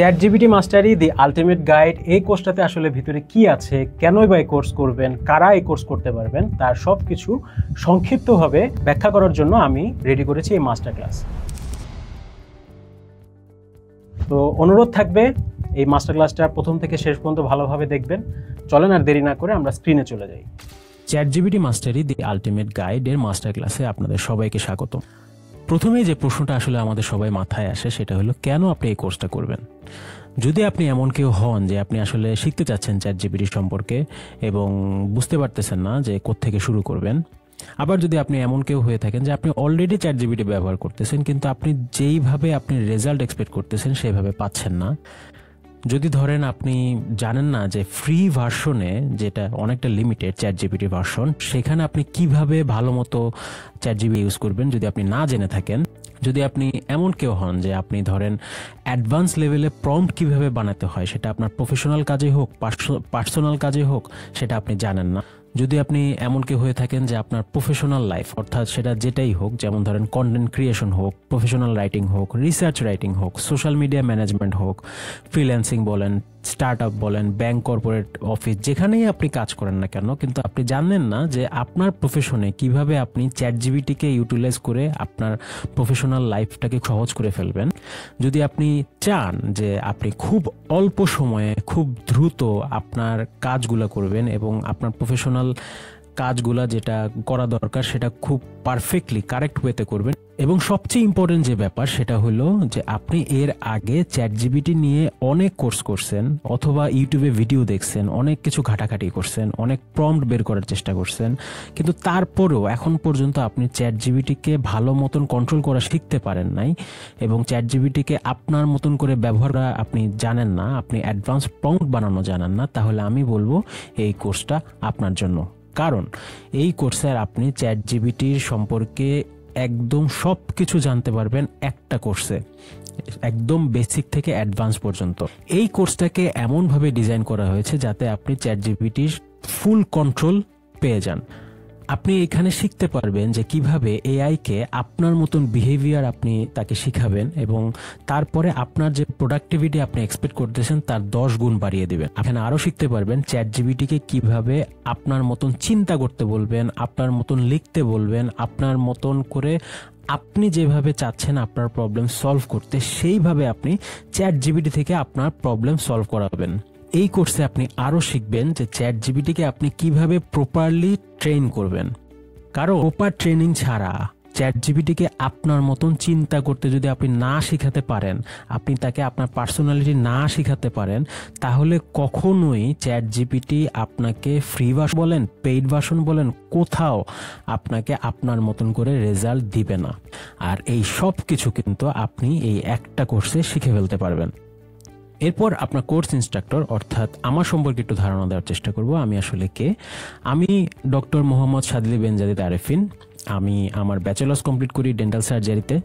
ChatGPT Mashrafe the ultimate guide এই কোর্সটাতে আসলে ভিতরে কি আছে, কেনই বা এই কোর্স করবেন, কারা এই কোর্স করতে পারবেন, তার সব কিছু সংক্ষিপ্তভাবে ব্যাখ্যা করার জন্য আমি রেডি করেছি এই মাস্টার ক্লাস। তো অনুরোধ থাকবে এই মাস্টার ক্লাসটা প্রথম থেকে শেষ পর্যন্ত ভালোভাবে দেখবেন। চলেন আর দেরি না করে আমরা স্ক্রিনে চলে যাই। ChatGPT Mashrafe the ultimate guide এর মাস্টার ক্লাসে আপনাদের সবাইকে স্বাগত। প্রথমেই যে প্রশ্নটা আসলে আমাদের সবাই মাথায় আসে সেটা হলো, কেন আপনি এই কোর্সটা করবেন? যদি আপনি এমন কেউ হন যে আপনি আসলে শিখতে চাচ্ছেন চ্যাটজিপিটি সম্পর্কে এবং বুঝতে পারতেছেন না যে কোত্থেকে শুরু করবেন, আবার যদি আপনি এমন কেউ হয়ে থাকেন যে আপনি অলরেডি চ্যাটজিপিটি ব্যবহার করতেছেন কিন্তু আপনি যেইভাবে আপনি রেজাল্ট এক্সপেক্ট করতেছেন সেইভাবে পাচ্ছেন না, যদি ধরেন আপনি জানেন না যে ফ্রি ভার্সনে, যেটা অনেকটা লিমিটেড চ্যাটজিপিটি ভার্সন, সেখানে আপনি কিভাবে ভালো মতো চ্যাটজিপিটি ইউজ করবেন যদি আপনি না জেনে থাকেন, যদি আপনি এমন কেউ হন যে আপনি ধরেন অ্যাডভান্স লেভেলে প্রম্পট কিভাবে বানাতে হয় সেটা আপনার প্রফেশনাল কাজে হোক, পার্সোনাল কাজে হোক, সেটা আপনি জানেন না, যদি আপনি এমন কেউ হয়ে থাকেন যে আপনার প্রফেশনাল লাইফ অর্থাৎ সেটা যেটাই হোক, যেমন ধরেন কন্টেন্ট ক্রিয়েশন হোক, প্রফেশনাল রাইটিং হোক, রিসার্চ রাইটিং হোক, সোশ্যাল মিডিয়া ম্যানেজমেন্ট হোক, ফ্রিল্যান্সিং বলেন, স্টার্ট আপ বলেন, ব্যাংক, কর্পোরেট অফিস, যেখানেই আপনি কাজ করেন না কেন কিন্তু আপনি জানেন না যে আপনার প্রফেশনে কিভাবে আপনি চ্যাটজিপিটিকে ইউটিলাইজ করে আপনার প্রফেশনাল লাইফটাকে সহজ করে ফেলবেন, যদি আপনি চান যে আপনি খুব অল্প সময়ে খুব দ্রুত আপনার কাজগুলো করবেন এবং আপনার প্রফেশনাল কাজগুলা যেটা করা দরকার সেটা খুব পারফেক্টলি কারেক্ট ওয়েতে করবেন, এবং সবচেয়ে ইম্পর্টেন্ট যে ব্যাপার সেটা হলো যে আপনি এর আগে চ্যাটজিপিটি নিয়ে অনেক কোর্স করছেন অথবা ইউটিউবে ভিডিও দেখছেন, অনেক কিছু ঘাটাঘাটি করছেন, অনেক প্রম্পট বের করার চেষ্টা করছেন, কিন্তু তারপরেও এখন পর্যন্ত আপনি চ্যাটজিপিটিকে ভালো মতন কন্ট্রোল করা শিখতে পারেন নাই এবং চ্যাটজিপিটিকে আপনার মতন করে ব্যবহার করা আপনি জানেন না, আপনি অ্যাডভান্স প্রম্পট বানানো জানেন না, তাহলে আমি বলবো এই কোর্সটা আপনার জন্য। কারণ এই কোর্সে আপনি চ্যাটজিপিটির সম্পর্কে একদম সব কিছু জানতে পারবেন একটা কোর্সে, একদম বেসিক থেকে অ্যাডভান্স পর্যন্ত। এই কোর্সটাকে এমনভাবে ডিজাইন করা হয়েছে যাতে আপনি চ্যাটজিপিটির ফুল কন্ট্রোল পেয়ে যান। আপনি এখানে শিখতে পারবেন যে কিভাবে এআইকে আপনার মতন বিহেভিয়ার আপনি তাকে শিখাবেন এবং তারপরে আপনার যে প্রোডাক্টিভিটি আপনি এক্সপেক্ট করতেছেন তার 10 গুণ বাড়িয়ে দিবেন। এখানে আরও শিখতে পারবেন চ্যাটজিপিটিকে কিভাবে আপনার মতন চিন্তা করতে বলবেন, আপনার মতন লিখতে বলবেন, আপনার মতন করে আপনি যেভাবে চাচ্ছেন আপনার প্রবলেম সলভ করতে সেইভাবে আপনি চ্যাটজিপিটি থেকে আপনার প্রবলেম সলভ করাবেন। এই কোর্সে আপনি আরও শিখবেন যে চ্যাটজিপিটিকে আপনি কিভাবে প্রপারলি ট্রেন করবেন, কারণ প্রপার ট্রেনিং ছাড়া চ্যাটজিপিটিকে আপনার মতন চিন্তা করতে যদি আপনি না শিখাতে পারেন, আপনি তাকে আপনার পার্সোনালিটি না শিখাতে পারেন, তাহলে কখনোই চ্যাটজিপিটি আপনাকে ফ্রি ভার্সন বলেন, পেইড ভার্সন বলেন, কোথাও আপনাকে আপনার মতন করে রেজাল্ট দিবে না। আর এই সব কিছু কিন্তু আপনি এই একটা কোর্সে শিখে ফেলতে পারবেন। এরপর আপনার কোর্স ইনস্ট্রাক্টর অর্থাৎ আমার সম্পর্কে একটু ধারণা দেওয়ার চেষ্টা করব। আমি আসলে কে? আমি ডক্টর মোহাম্মদ সাদিলি বেনজাদিদ আরেফিন। আমি আমার ব্যাচেলার্স কমপ্লিট করি ডেন্টাল সার্জারিতে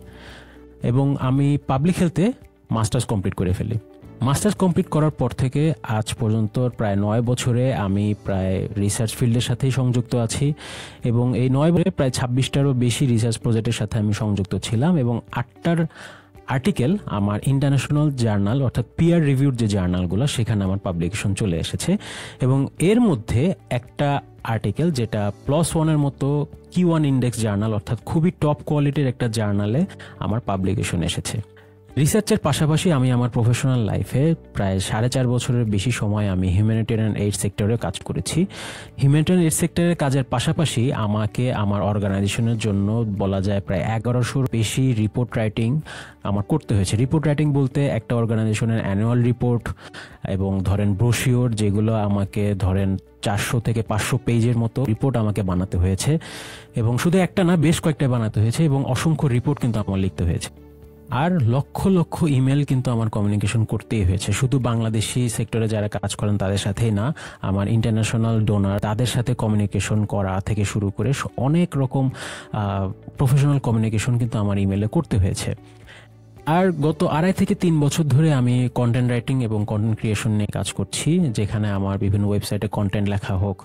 এবং আমি পাবলিক হেলথে মাস্টার্স কমপ্লিট করে ফেলি। মাস্টার্স কমপ্লিট করার পর থেকে আজ পর্যন্ত প্রায় 9 বছরে আমি প্রায় রিসার্চ ফিল্ডের সাথেই সংযুক্ত আছি এবং এই 9 বছরে প্রায় 26টারও বেশি রিসার্চ প্রজেক্টের সাথে আমি সংযুক্ত ছিলাম এবং 8টার আর্টিকেল আমার ইন্টারন্যাশনাল জার্নাল অর্থাৎ পিয়ার রিভিউড যে জার্নালগুলো সেখানে আমার পাবলিকেশন চলে এসেছে এবং এর মধ্যে একটা আর্টিকেল যেটা +1 মতো Q1 ইন্ডেক্স জার্নাল অর্থাৎ খুবই টপ কোয়ালিটির একটা জার্নালে আমার পাবলিকেশন এসেছে। রিসার্চের পাশাপাশি আমি আমার প্রফেশনাল লাইফে প্রায় 4.5 বছরের বেশি সময় আমি হিউম্যানিটেরিয়ান এইড সেক্টরে কাজ করেছি। হিউম্যানিটেরিয়ান এইড সেক্টরের কাজের পাশাপাশি আমাকে আমার অর্গানাইজেশনের জন্য বলা যায় প্রায় 1100 বেশি রিপোর্ট রাইটিং আমার করতে হয়েছে। রিপোর্ট রাইটিং বলতে একটা অর্গানাইজেশনের অ্যানুয়াল রিপোর্ট এবং ধরেন ব্রোশিওর, যেগুলো আমাকে ধরেন 400 থেকে 500 পেজের মতো রিপোর্ট আমাকে বানাতে হয়েছে এবং শুধু একটা না, বেশ কয়েকটা বানাতে হয়েছে এবং অসংখ্য রিপোর্ট কিন্তু আমার লিখতে হয়েছে। আর লক্ষ লক্ষ ইমেল কিন্তু আমার কমিউনিকেশন করতেই হয়েছে, শুধু বাংলাদেশি সেক্টরে যারা কাজ করেন তাদের সাথেই না, আমার ইন্টারন্যাশনাল ডোনার তাদের সাথে কমিউনিকেশন করা থেকে শুরু করে অনেক রকম প্রফেশনাল কমিউনিকেশন কিন্তু আমার ইমেলে করতে হয়েছে। আর গত 2.5 থেকে 3 বছর ধরে আমি কন্টেন্ট রাইটিং এবং কন্টেন্ট ক্রিয়েশন নিয়ে কাজ করছি, যেখানে আমার বিভিন্ন ওয়েবসাইটে কন্টেন্ট লেখা হোক,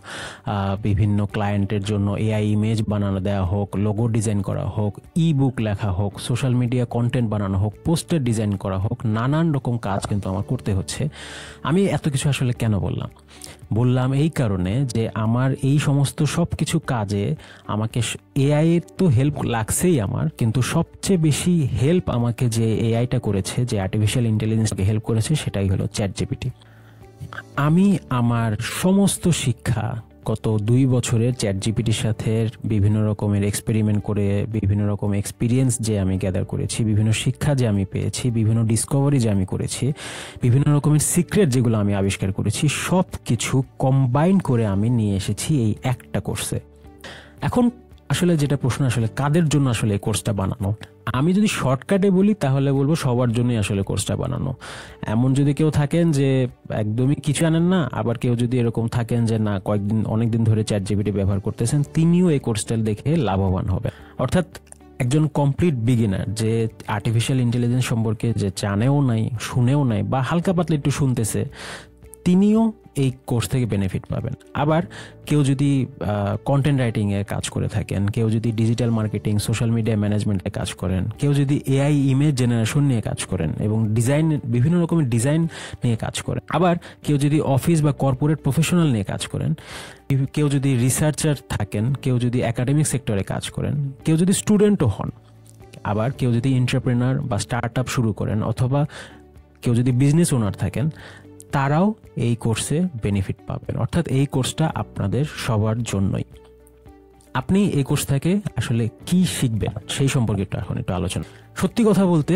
বিভিন্ন ক্লায়েন্টের জন্য এআই ইমেজ বানানো দেওয়া হোক, লোগো ডিজাইন করা হোক, ই বুক লেখা হোক, সোশ্যাল মিডিয়া কন্টেন্ট বানানো হোক, পোস্টার ডিজাইন করা হোক, নানান রকম কাজ কিন্তু আমার করতে হচ্ছে। আমি এত কিছু আসলে কেন বললাম এই কারণে যে আমার এই সমস্ত সব কিছু কাজে আমাকে এআই এর তো হেল্প লাগছেই আমার, কিন্তু সবচেয়ে বেশি হেল্প আমাকে যে এআইটা করেছে, যে আর্টিফিশিয়াল ইন্টেলিজেন্সকে হেল্প করেছে, সেটাই হলো চ্যাটজিপিটি। আমি আমার সমস্ত শিক্ষা গত 2 বছরের চ্যাটজিপিটির সাথে বিভিন্ন রকমের এক্সপেরিমেন্ট করে, বিভিন্ন রকম এক্সপিরিয়েন্স যে আমি গ্যাদার করেছি, বিভিন্ন শিক্ষা যে আমি পেয়েছি, বিভিন্ন ডিসকভারি যে আমি করেছি, বিভিন্ন রকমের সিক্রেট যেগুলো আমি আবিষ্কার করেছি, সব কিছু কম্বাইন করে আমি নিয়ে এসেছি এই একটা কোর্সে। এখন আসলে যেটা প্রশ্ন, আসলে কাদের জন্য আসলে এই কোর্সটা বানানো? আমি যদি শর্টকাটে বলি তাহলে বলবো সবার জন্যই আসলে কোর্সটা বানানো। এমন যদি কেউ থাকেন যে একদমই কিছু জানেন না, আবার কেউ যদি এরকম থাকেন যে না অনেকদিন ধরে চ্যাটজিপিটি ব্যবহার করতেছেন, তিনিও এই কোর্সটা দেখে লাভবান হবে। অর্থাৎ একজন কমপ্লিট বিগিনার যে আর্টিফিশিয়াল ইন্টেলিজেন্স সম্পর্কে যে জানেও নাই, শুনেও নাই, বা হালকা পাতলা একটু শুনতেছে, তিনিও এই কোর্স থেকে বেনিফিট পাবেন। আবার কেউ যদি কন্টেন্ট রাইটিংয়ে কাজ করে থাকেন, কেউ যদি ডিজিটাল মার্কেটিং, সোশ্যাল মিডিয়া ম্যানেজমেন্টে কাজ করেন, কেউ যদি এআই ইমেজ জেনারেশন নিয়ে কাজ করেন এবং ডিজাইন, বিভিন্ন রকমের ডিজাইন নিয়ে কাজ করেন, আবার কেউ যদি অফিস বা কর্পোরেট প্রফেশনাল নিয়ে কাজ করেন, কেউ যদি রিসার্চার থাকেন, কেউ যদি একাডেমিক সেক্টরে কাজ করেন, কেউ যদি স্টুডেন্টও হন, আবার কেউ যদি এন্টারপ্রেনার বা স্টার্ট আপ শুরু করেন, অথবা কেউ যদি বিজনেস ওনার থাকেন, তারাও এই কোর্সে বেনিফিট পাবেন। অর্থাৎ এই কোর্সটা আপনাদের সবার জন্যই। আপনি এই কোর্স থেকে আসলে কি শিখবেন সেই সম্পর্কে এখন একটু আলোচনা। সত্যি কথা বলতে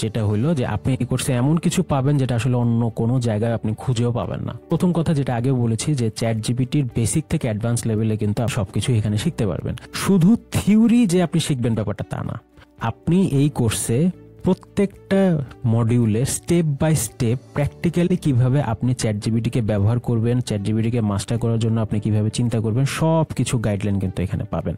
যেটা হলো যে আপনি এই কোর্সে এমন কিছু পাবেন যেটা আসলে অন্য কোনো জায়গায় আপনি খুঁজেও পাবেন না। প্রথম কথা যেটা আগেও বলেছি, যে চ্যাটজিপিটির বেসিক থেকে অ্যাডভান্স লেভেলে কিন্তু সবকিছু এখানে শিখতে পারবেন। শুধু থিওরি যে আপনি শিখবেন ব্যাপারটা তা না, আপনি এই কোর্সে প্রত্যেকটা মডিউলে স্টেপ বাই স্টেপ প্র্যাকটিক্যালি কিভাবে আপনি চ্যাটজিপিটিকে ব্যবহার করবেন, চ্যাটজিপিটিকে মাস্টার করার জন্য আপনি কিভাবে চিন্তা করবেন, সব কিছু গাইডলাইন কিন্তু এখানে পাবেন।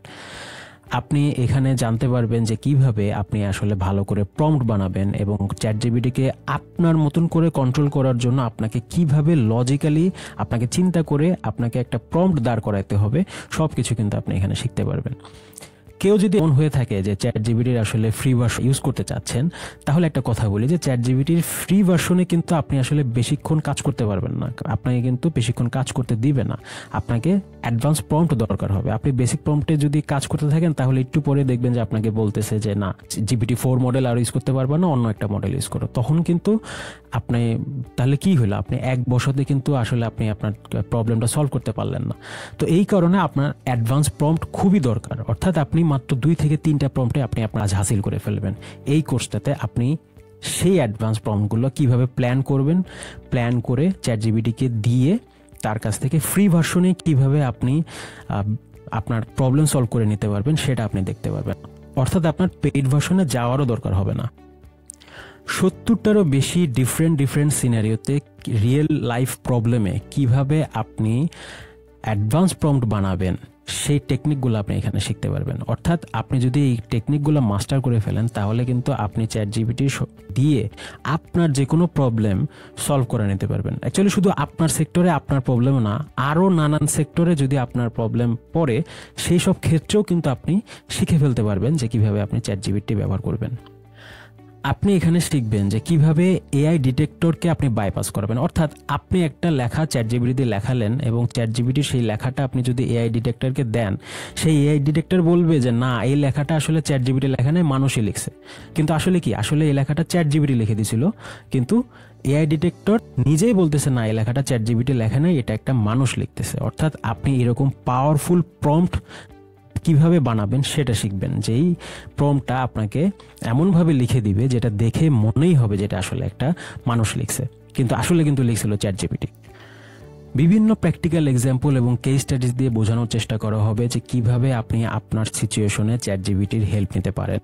আপনি এখানে জানতে পারবেন যে কিভাবে আপনি আসলে ভালো করে প্রম্পট বানাবেন, এবং চ্যাটজিপিটিকে আপনার মতন করে কন্ট্রোল করার জন্য আপনাকে কিভাবে লজিক্যালি আপনাকে চিন্তা করে আপনাকে একটা প্রম্পট দাঁড় করাতে হবে, সব কিছু কিন্তু আপনি এখানে শিখতে পারবেন। কেউ যদি এমন হয়ে থাকে যে চ্যাটজিপিটির আসলে ফ্রি ভার্সন ইউজ করতে চাচ্ছেন, তাহলে একটা কথা বলি যে চ্যাটজিপিটির ফ্রি ভার্সনে কিন্তু আপনি আসলে বেশিক্ষণ কাজ করতে পারবেন না, আপনাকে কিন্তু বেশিক্ষণ কাজ করতে দিবে না। আপনাকে অ্যাডভান্স প্রম্পট দরকার হবে। আপনি বেসিক প্রম্পটে যদি কাজ করতে থাকেন, তাহলে একটু পরে দেখবেন যে আপনাকে বলতেছে যে না, GPT-4 মডেল আর ইউজ করতে পারবে না, অন্য একটা মডেল ইউজ করো। তখন কিন্তু আপনি তাহলে কি হলো, আপনি এক বছরে কিন্তু আসলে আপনি আপনার প্রবলেমটা সলভ করতে পারলেন না। তো এই কারণে আপনার অ্যাডভান্স প্রম্পট খুবই দরকার। অর্থাৎ আপনি মাত্র 2 থেকে 3টা প্রম্পটে আপনি আপনার কাজ হাসিল করে ফেলবেন। এই কোর্সটাতে আপনি সেই অ্যাডভান্স প্রম্পটগুলো কিভাবে প্ল্যান করবেন, প্ল্যান করে চ্যাটজিপিটিকে দিয়ে তার কাছ থেকে ফ্রি ভার্সনে কিভাবে আপনি আপনার প্রবলেম সলভ করে নিতে পারবেন, সেটা আপনি দেখতে পারবেন। অর্থাৎ আপনার পেইড ভার্সনে যাওয়ারও দরকার হবে না। 70টারও বেশি ডিফারেন্ট সিনারিওতে রিয়েল লাইফ প্রবলেমে কিভাবে আপনি অ্যাডভান্স প্রম্পট বানাবেন, সেই টেকনিকগুলো আপনি এখানে শিখতে পারবেন। অর্থাৎ আপনি যদি এই টেকনিকগুলো মাস্টার করে ফেলেন, তাহলে কিন্তু আপনি চ্যাটজিপিটি দিয়ে আপনার যে কোনো প্রবলেম সলভ করে নিতে পারবেন। অ্যাকচুয়ালি শুধু আপনার সেক্টরে আপনার প্রবলেম না, আরও নানান সেক্টরে যদি আপনার প্রবলেম পড়ে, সেই সব ক্ষেত্রেও কিন্তু আপনি শিখে ফেলতে পারবেন যে কিভাবে আপনি চ্যাটজিপিটি ব্যবহার করবেন। আপনি এখানে শিখবেন যে কিভাবে এআই ডিটেক্টরকে আপনি বাইপাস করবেন। অর্থাৎ আপনি একটা লেখা চ্যাটজিপিটিতে লেখালেন, এবং চ্যাটজিপিটির সেই লেখাটা আপনি যদি এআই ডিটেক্টরকে দেন, সেই এআই ডিটেক্টর বলবে যে না, এই লেখাটা আসলে চ্যাটজিপিটি লেখা নেই, মানুষই লিখছে। কিন্তু আসলে কি, আসলে এই লেখাটা চ্যাটজিপিটি লিখে দিয়েছিল, কিন্তু এআই ডিটেক্টর নিজেই বলতেছে না, এই লেখাটা চ্যাটজিপিটি লেখা নেই, এটা একটা মানুষ লিখতেছে। অর্থাৎ আপনি এরকম পাওয়ারফুল প্রম্পট কিভাবে বানাবেন সেটা শিখবেন, যেই প্রম্পটটা আপনাকে এমনভাবে লিখে দিবে যেটা দেখে মনেই হবে যেটা আসলে একটা মানুষ লিখছে, কিন্তু আসলে কিন্তু লিখছিল চ্যাটজিপিটি। বিভিন্ন প্র্যাকটিক্যাল এক্সাম্পল এবং কেস স্টাডিজ দিয়ে বোঝানোর চেষ্টা করা হবে যে কিভাবে আপনি আপনার সিচুয়েশনে চ্যাটজিপিটির হেল্প নিতে পারেন,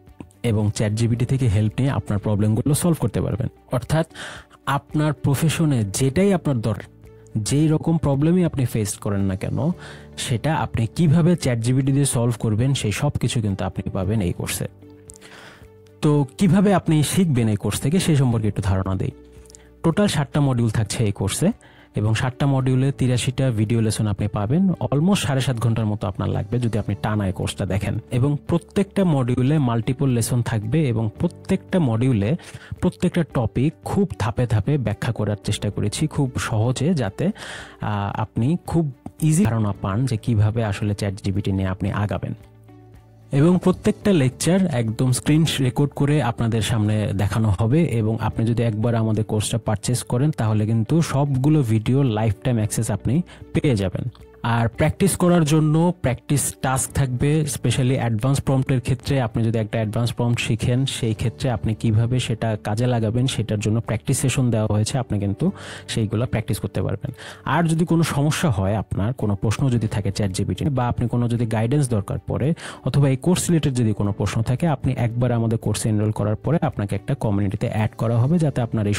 এবং চ্যাটজিপিটি থেকে হেল্প নিয়ে আপনার প্রবলেমগুলো সলভ করতে পারবেন। অর্থাৎ আপনার প্রফেশনে যেটাই আপনার দরকার, যেই রকম প্রবলেমই আপনি ফেস করেন না কেন, সেটা আপনি কিভাবে চ্যাটজিপিটি দিয়ে সলভ করবেন, সেই সব কিছু কিন্তু আপনি পাবেন এই কোর্সে। তো কিভাবে আপনি শিখবেন এই কোর্স থেকে সেই সম্পর্কে একটু ধারণা দেই। টোটাল 7টা মডিউল থাকছে এই কোর্সে এবং 7টা মডিউলে 83টা ভিডিও লেসন আপনি পাবেন। অলমোস্ট 7.5 ঘন্টার মতো আপনার লাগবে যদি আপনি টানা এই কোর্সটা দেখেন। এবং প্রত্যেকটা মডিউলে মাল্টিপল লেসন থাকবে এবং প্রত্যেকটা মডিউলে প্রত্যেকটা টপিক খুব ধাপে ধাপে ব্যাখ্যা করার চেষ্টা করেছি, খুব সহজে, যাতে আপনি খুব ইজি ধারণা পান যে কিভাবে আসলে চ্যাটজিপিটি নিয়ে আপনি আগাবেন। এবং প্রত্যেকটা লেকচার একদম স্ক্রিন রেকর্ড করে আপনাদের সামনে দেখানো হবে এবং আপনি যদি একবার আমাদের কোর্সটা পারচেস করেন তাহলে কিন্তু সবগুলো ভিডিও লাইফ টাইম অ্যাক্সেস আপনি পেয়ে যাবেন। আর প্র্যাকটিস করার জন্য প্র্যাকটিস টাস্ক থাকবে, স্পেশালি অ্যাডভান্স প্রম্পটের ক্ষেত্রে। আপনি যদি একটা অ্যাডভান্স প্রম্পট শিখেন সেই ক্ষেত্রে আপনি কিভাবে সেটা কাজে লাগাবেন সেটার জন্য প্র্যাকটিস সেশন দেওয়া হয়েছে, আপনি কিন্তু সেইগুলো প্র্যাকটিস করতে পারবেন। আর যদি কোনো সমস্যা হয়, আপনার কোনো প্রশ্ন যদি থাকে চ্যাটজিপিটি বা আপনি কোনো যদি গাইডেন্স দরকার পড়ে অথবা এই কোর্স রিলেটেড যদি কোনো প্রশ্ন থাকে, আপনি একবার আমাদের কোর্সে এনরোল করার পরে আপনাকে একটা কমিউনিটিতে অ্যাড করা হবে যাতে আপনার এই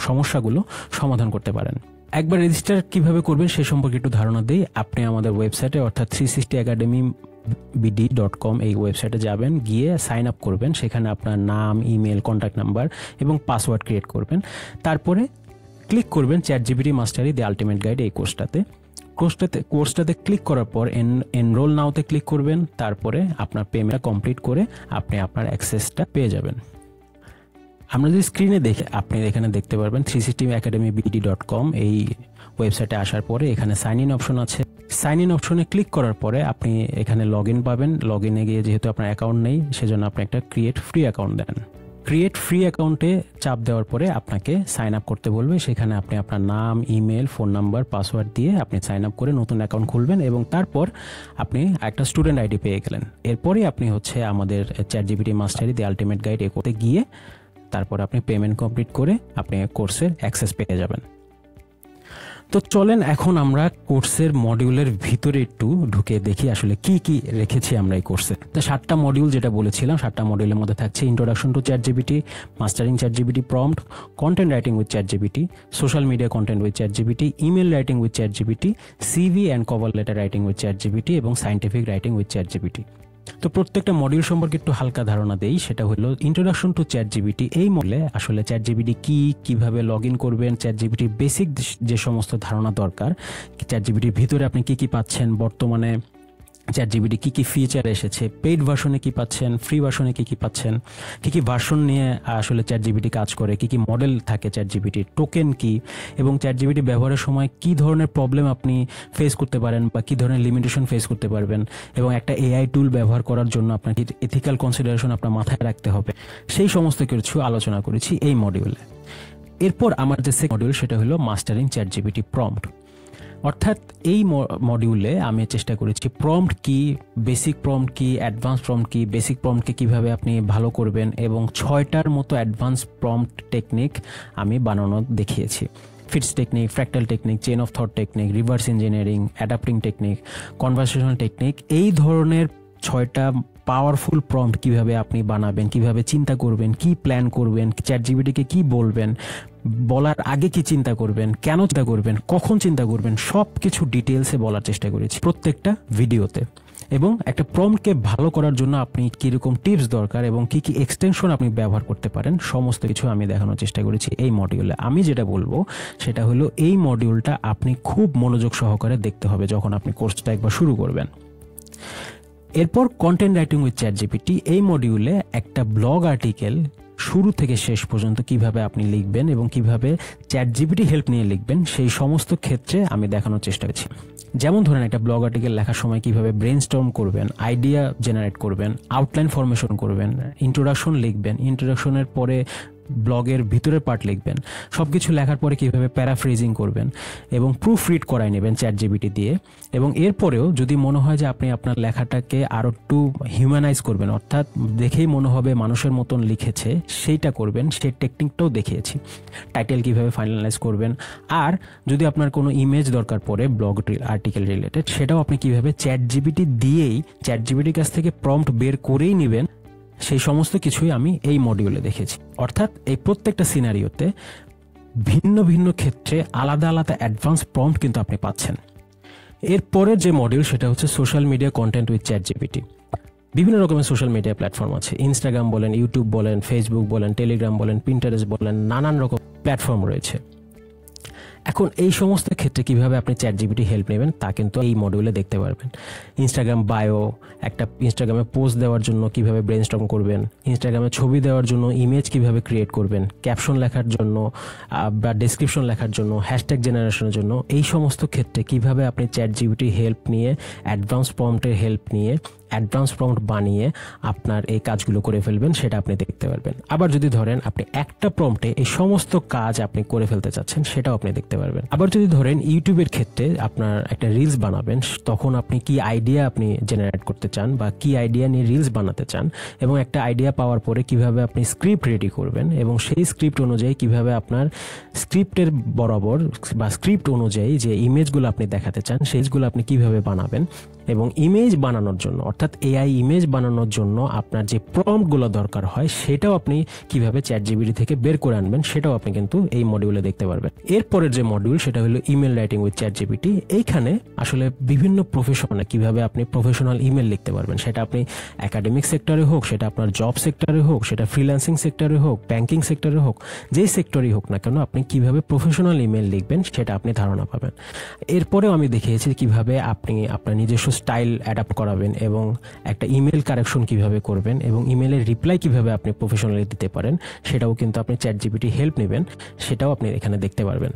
সমস্যাগুলো সমাধান করতে পারেন। একবার রেজিস্টার কিভাবে করবেন সে সম্পর্কে একটু ধারণা দিই। আপনি আমাদের ওয়েবসাইটে অর্থাৎ 360academybd.com এই ওয়েবসাইটে যাবেন, গিয়ে সাইন আপ করবেন। সেখানে আপনার নাম, ইমেল, কন্ট্যাক্ট নাম্বার এবং পাসওয়ার্ড ক্রিয়েট করবেন। তারপরে ক্লিক করবেন ChatGPT Mashrafe the ultimate guide এই কোর্সটাতে ক্লিক করার পর এনরোল নাওতে ক্লিক করবেন। তারপরে আপনার পেমেন্ট কমপ্লিট করে আপনি আপনার অ্যাক্সেসটা পেয়ে যাবেন। আমরা যদি স্ক্রিনে দেখে আপনি এখানে দেখতে পারবেন 360academybd.com এই ওয়েবসাইটে আসার পরে এখানে সাইন ইন অপশন আছে। সাইন ইন অপশনে ক্লিক করার পরে আপনি এখানে লগ ইন পাবেন। লগ ইনে গিয়ে যেহেতু আপনার অ্যাকাউন্ট নেই সেজন্য আপনি একটা ক্রিয়েট ফ্রি অ্যাকাউন্ট দেন। ক্রিয়েট ফ্রি অ্যাকাউন্টে চাপ দেওয়ার পরে আপনাকে সাইন আপ করতে বলবে। সেখানে আপনি আপনার নাম, ইমেল, ফোন নাম্বার, পাসওয়ার্ড দিয়ে আপনি সাইন আপ করে নতুন অ্যাকাউন্ট খুলবেন এবং তারপর আপনি একটা স্টুডেন্ট আইডি পেয়ে গেলেন। এরপরে আপনি আমাদের ChatGPT Mashrafe the ultimate guide করতে গিয়ে তারপর আপনি পেমেন্ট কমপ্লিট করে আপনি কোর্সের অ্যাক্সেস পেয়ে যাবেন। তো চলেন এখন আমরা কোর্সের মডিউলের ভিতরে একটু ঢুকে দেখি আসলে কি কি রেখেছি আমরা এই কোর্সে। তো 7টা মডিউল যেটা বলেছিলাম, 7টা মডিউলের মধ্যে থাকছে introduction to ChatGPT, mastering ChatGPT prompt, content writing with ChatGPT, social media content with ChatGPT, email writing with ChatGPT, CV and cover letter writing with ChatGPT এবং সায়েন্টিফিক রাইটিং উইথ চ্যাটজিপিটি। তো প্রত্যেকটা module সম্পর্কে একটু হালকা ধারণা দেই। সেটা হলো ইন্ট্রোডাকশন টু চ্যাটজিপিটি। এই মডেলে আসলে চ্যাটজিপিটি কি, কিভাবে লগ ইন করবেন, চ্যাটজিপিটির বেসিক যে সমস্ত ধারণা দরকার, চ্যাটজিপিটির ভিতরে আপনি কি কি পাচ্ছেন, বর্তমানে চ্যাটজিপিটি কি কি ফিচার এসেছে, পেইড ভার্সনে কি পাচ্ছেন, ফ্রি ভার্সনে কি কি পাচ্ছেন, কি কি ভার্সন নিয়ে আসলে চ্যাটজিপিটি কাজ করে, কি কি মডেল থাকে চ্যাটজিপিটির, টোকেন কি, এবং চ্যাটজিপিটি ব্যবহারের সময় কি ধরনের প্রবলেম আপনি ফেস করতে পারেন বা কি ধরনের লিমিটেশন ফেস করতে পারবেন, এবং একটা এআই টুল ব্যবহার করার জন্য আপনাকে এথিক্যাল কনসিডারেশন আপনার মাথায় রাখতে হবে, সেই সমস্ত কিছু আলোচনা করেছি এই মডিউলে। এরপর আমার যে সেকেন্ড মডিউল সেটা হলো মাস্টারিং চ্যাটজিপিটি প্রম্পট। অর্থাৎ এই মডিউলে আমি চেষ্টা করেছি প্রম্পট কি, বেসিক প্রম্পট কি, অ্যাডভান্স প্রম্পট কি, বেসিক প্রম্পটকে কিভাবে আপনি ভালো করবেন এবং 6টার মতো অ্যাডভান্স প্রম্পট টেকনিক আমি বানানো দেখিয়েছি। Fits technique, fractal technique, chain of thought technique, reverse engineering, adapting technique, conversational technique, এই ধরনের 6টা পাওয়ারফুল প্রম্পট কিভাবে আপনি বানাবেন, কিভাবে চিন্তা করবেন, কি প্ল্যান করবেন, চ্যাটজিপিটিকে কি বলবেন, বলার আগে কি চিন্তা করবেন, কেন চিন্তা করবেন, কখন চিন্তা করবেন, সব কিছু ডিটেলসে বলার চেষ্টা করেছি প্রত্যেকটা ভিডিওতে। এবং একটা প্রম্পটকে ভালো করার জন্য আপনি কীরকম টিপস দরকার এবং কি কি এক্সটেনশন আপনি ব্যবহার করতে পারেন সমস্ত কিছু আমি দেখানোর চেষ্টা করেছি এই মডিউলে। আমি যেটা বলবো সেটা হলো এই মডিউলটা আপনি খুব মনোযোগ সহকারে দেখতে হবে যখন আপনি কোর্সটা একবার শুরু করবেন। এরপর কন্টেন্ট রাইটিং উইথ চ্যাটজিপিটি। এই মডিউলে একটা ব্লগ আর্টিকেল শুরু থেকে শেষ পর্যন্ত কিভাবে আপনি লিখবেন এবং কিভাবে চ্যাটজিপিটি হেল্প নিয়ে লিখবেন সেই সমস্ত ক্ষেত্রে আমি দেখানোর চেষ্টা করছি। যেমন ধরেন একটা ব্লগ আর্টিকেল লেখার সময় কিভাবে ব্রেইনস্টর্ম করবেন, আইডিয়া জেনারেট করবেন, আউটলাইন ফরমেশন করবেন, ইন্ট্রোডাকশন লিখবেন, ইন্ট্রোডাকশনের পরে ব্লগের ভিতরের পার্ট লিখবেন, সব কিছু লেখার পরে কীভাবে প্যারাফ্রেজিং করবেন এবং প্রুফ রিড করাই নেবেন চ্যাটজিপিটি দিয়ে। এবং এরপরেও যদি মনে হয় যে আপনি আপনার লেখাটাকে আরও একটু হিউম্যানাইজ করবেন, অর্থাৎ দেখেই মনে হবে মানুষের মতন লিখেছে, সেইটা করবেন, সেই টেকনিকটাও দেখিয়েছি। টাইটেল কীভাবে ফাইনালাইজ করবেন, আর যদি আপনার কোনো ইমেজ দরকার পড়ে ব্লগ আর্টিকেল রিলেটেড, সেটাও আপনি কীভাবে চ্যাটজিপিটি দিয়েই চ্যাটজিপিটির কাছ থেকে প্রম্পট বের করেই নেবেন, সেই সমস্ত কিছুই আমি এই মডিউলে দেখেছি। অর্থাৎ এই প্রত্যেকটা সিনারিওতে ভিন্ন ভিন্ন ক্ষেত্রে আলাদা আলাদা অ্যাডভান্স প্রম্পট কিন্তু আপনি পাচ্ছেন। এরপরের যে মডিউল সেটা হচ্ছে social media content with ChatGPT. বিভিন্ন রকমের সোশ্যাল মিডিয়া প্ল্যাটফর্ম আছে, ইনস্টাগ্রাম বলেন, ইউটিউব বলেন, ফেসবুক বলেন, টেলিগ্রাম বলেন, পিন্টারেস্ট বলেন, নানান রকম প্ল্যাটফর্ম রয়েছে। এখন এই সমস্ত ক্ষেত্রে কিভাবে আপনি চ্যাটজিপিটি হেল্প নেবেন তা কিন্তু এই মডিউলে দেখতে পারবেন। ইনস্টাগ্রাম বায়ো, একটা ইনস্টাগ্রামে পোস্ট দেওয়ার জন্য কিভাবে ব্রেনস্টর্ম করবেন, ইনস্টাগ্রামে ছবি দেওয়ার জন্য ইমেজ কিভাবে ক্রিয়েট করবেন, ক্যাপশন লেখার জন্য বা ডেসক্রিপশন লেখার জন্য, হ্যাশট্যাগ জেনারেশনের জন্য, এই সমস্ত ক্ষেত্রে কিভাবে আপনি চ্যাটজিপিটি হেল্প নিয়ে, অ্যাডভান্স প্রম্পটের হেল্প নিয়ে, অ্যাডভান্স প্রম্পট বানিয়ে আপনার এই কাজগুলো করে ফেলবেন, সেটা আপনি দেখতে পারবেন। আবার যদি ধরেন আপনি একটা প্রম্পটে এই সমস্ত কাজ আপনি করে ফেলতে চাচ্ছেন, সেটাও আপনি দেখতে পারবেন। আবার যদি ধরেন ইউটিউবের ক্ষেত্রে আপনার একটা রিলস বানাবেন, তখন আপনি কি আইডিয়া আপনি জেনারেট করতে চান বা কি আইডিয়া নিয়ে রিলস বানাতে চান, এবং একটা আইডিয়া পাওয়ার পরে কিভাবে আপনি স্ক্রিপ্ট রেডি করবেন, এবং সেই স্ক্রিপ্ট অনুযায়ী কিভাবে আপনার স্ক্রিপ্টের বরাবর বা স্ক্রিপ্ট অনুযায়ী যে ইমেজগুলো আপনি দেখাতে চান সেইগুলো আপনি কিভাবে বানাবেন, এবং ইমেজ বানানোর জন্য অর্থাৎ এআই ইমেজ বানানোর জন্য আপনার যে প্রম্পটগুলো দরকার হয় সেটাও আপনি কিভাবে চ্যাটজিপিটি থেকে বের করে আনবেন, সেটাও আপনি কিন্তু এই মডিউলে দেখতে পারবেন। এরপরের যে মডিউল সেটা হলো ইমেল রাইটিং উইথ চ্যাটজিপিটি। এইখানে আসলে বিভিন্ন প্রফেশনে কিভাবে আপনি প্রফেশনাল ইমেল লিখতে পারবেন, সেটা আপনি একাডেমিক সেক্টরে হোক, সেটা আপনার জব সেক্টরে হোক, সেটা ফ্রিল্যান্সিং সেক্টরে হোক, ব্যাংকিং সেক্টরে হোক, যেই সেক্টরই হোক না কেন আপনি কিভাবে প্রফেশনাল ইমেল লিখবেন সেটা আপনি ধারণা পাবেন। এরপরেও আমি দেখিয়েছি কিভাবে আপনি আপনার নিজস্ব স্টাইল অ্যাডাপ্ট করাবেন এবং একটা ইমেল কারেকশন কিভাবে করবেন এবং ইমেলের রিপ্লাই কিভাবে আপনি প্রফেশনালি দিতে পারেন, সেটাও কিন্তু আপনি চ্যাটজিপিটি হেল্প নেবেন, সেটাও আপনি এখানে দেখতে পারবেন।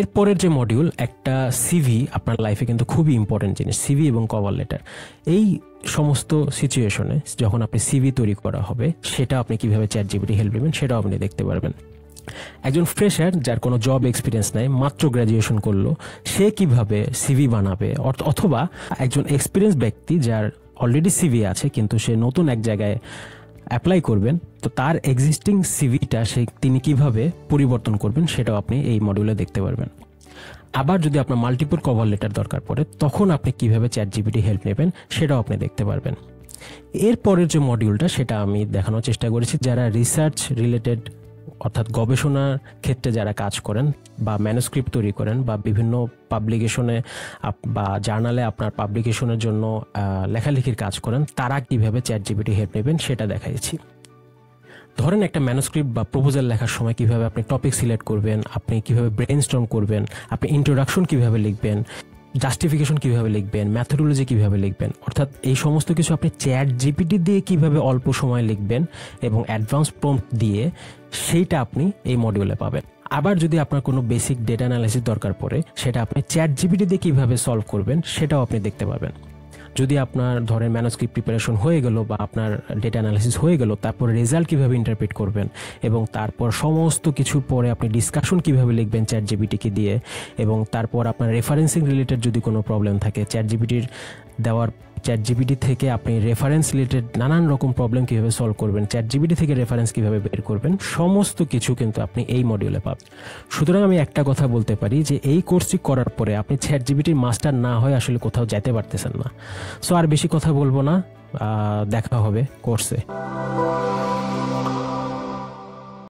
এরপরের যে মডিউল, একটা সিভি আপনার লাইফে কিন্তু খুবই ইম্পর্টেন্ট জিনিস, সিভি এবং কভার লেটার। এই সমস্ত সিচুয়েশনে যখন আপনি সিভি তৈরি করা হবে, সেটা আপনি কিভাবে চ্যাটজিপিটি হেল্প নেবেন সেটাও আপনি দেখতে পারবেন। একজন ফ্রেশার যার কোনো জব এক্সপিরিয়েন্স নাই, মাত্র গ্র্যাজুয়েশন করলো, সে কিভাবে সিভি বানাবে, অথবা একজন এক্সপিরিয়েন্স ব্যক্তি যার অলরেডি সিভি আছে কিন্তু সে নতুন এক জায়গায় অ্যাপ্লাই করবেন, তো তার এক্সিস্টিং সিভিটা তিনি কিভাবে পরিবর্তন করবেন সেটাও আপনি এই মডিউলে দেখতে পারবেন। আবার যদি আপনার মাল্টিপল কভার লেটার দরকার পড়ে, তখন আপনি কিভাবে চ্যাটজিপিটি হেল্প নেবেন সেটাও আপনি দেখতে পারবেন। এরপরের যে মডিউলটা সেটা আমি দেখানোর চেষ্টা করেছি যারা রিসার্চ রিলেটেড অর্থাৎ গবেষণার ক্ষেত্রে যারা কাজ করেন বা ম্যানুস্ক্রিপ্ট তৈরি করেন বা বিভিন্ন পাবলিকেশনে বা জার্নালে আপনার পাবলিকেশনের জন্য লেখালেখির কাজ করেন, তারা কিভাবে চ্যাটজিপিটি হেল্প নেবেন সেটা দেখাইছি। ধরেন একটা ম্যানুস্ক্রিপ্ট বা প্রপোজাল লেখার সময় কিভাবে আপনি টপিক সিলেক্ট করবেন, আপনি কিভাবে ব্রেইনস্টর্ম করবেন, আপনি ইন্ট্রোডাকশন কিভাবে লিখবেন, জাস্টিফিকেশন কিভাবে লিখবেন, ম্যাথোডোলজি কিভাবে লিখবেন, অর্থাৎ এই সমস্ত কিছু আপনি চ্যাটজিপিটি দিয়ে কিভাবে অল্প সময় লিখবেন এবং অ্যাডভান্স প্রম্পট দিয়ে, সেইটা আপনি এই মডিউলে পাবেন। আবার যদি আপনার কোনো বেসিক ডেটা অ্যানালাইসিস দরকার পড়ে, সেটা আপনি চ্যাটজিপিটি দিয়ে কিভাবে সলভ করবেন সেটাও আপনি দেখতে পাবেন। যদি আপনার ধরেন ম্যানুস্ক্রিপ্ট প্রিপারেশন হয়ে গেল বা আপনার ডেটা অ্যানালাইসিস হয়ে গেল, তারপর রেজাল্ট কিভাবে ইন্টারপ্রেট করবেন এবং তারপর সমস্ত কিছু পরে আপনি ডিসকাশন কিভাবে লিখবেন চ্যাটজিপিটিকে দিয়ে, এবং তারপর আপনার রেফারেন্সিং রিলেটেড যদি কোনো প্রবলেম থাকে, চ্যাটজিপিটি থেকে আপনি রেফারেন্স রিলেটেড নানান রকম প্রবলেম কিভাবে সলভ করবেন, চ্যাটজিপিটি থেকে রেফারেন্স কিভাবে বের করবেন, সমস্ত কিছু কিন্তু আপনি এই মডিউলে পাবেন। সুতরাং আমি একটা কথা বলতে পারি যে এই কোর্সটি করার পরে আপনি চ্যাটজিপিটির মাস্টার না হয়ে আসলে কোথাও যেতে পারতেছেন না। সো আর বেশি কথা বলবো না, দেখা হবে কোর্সে।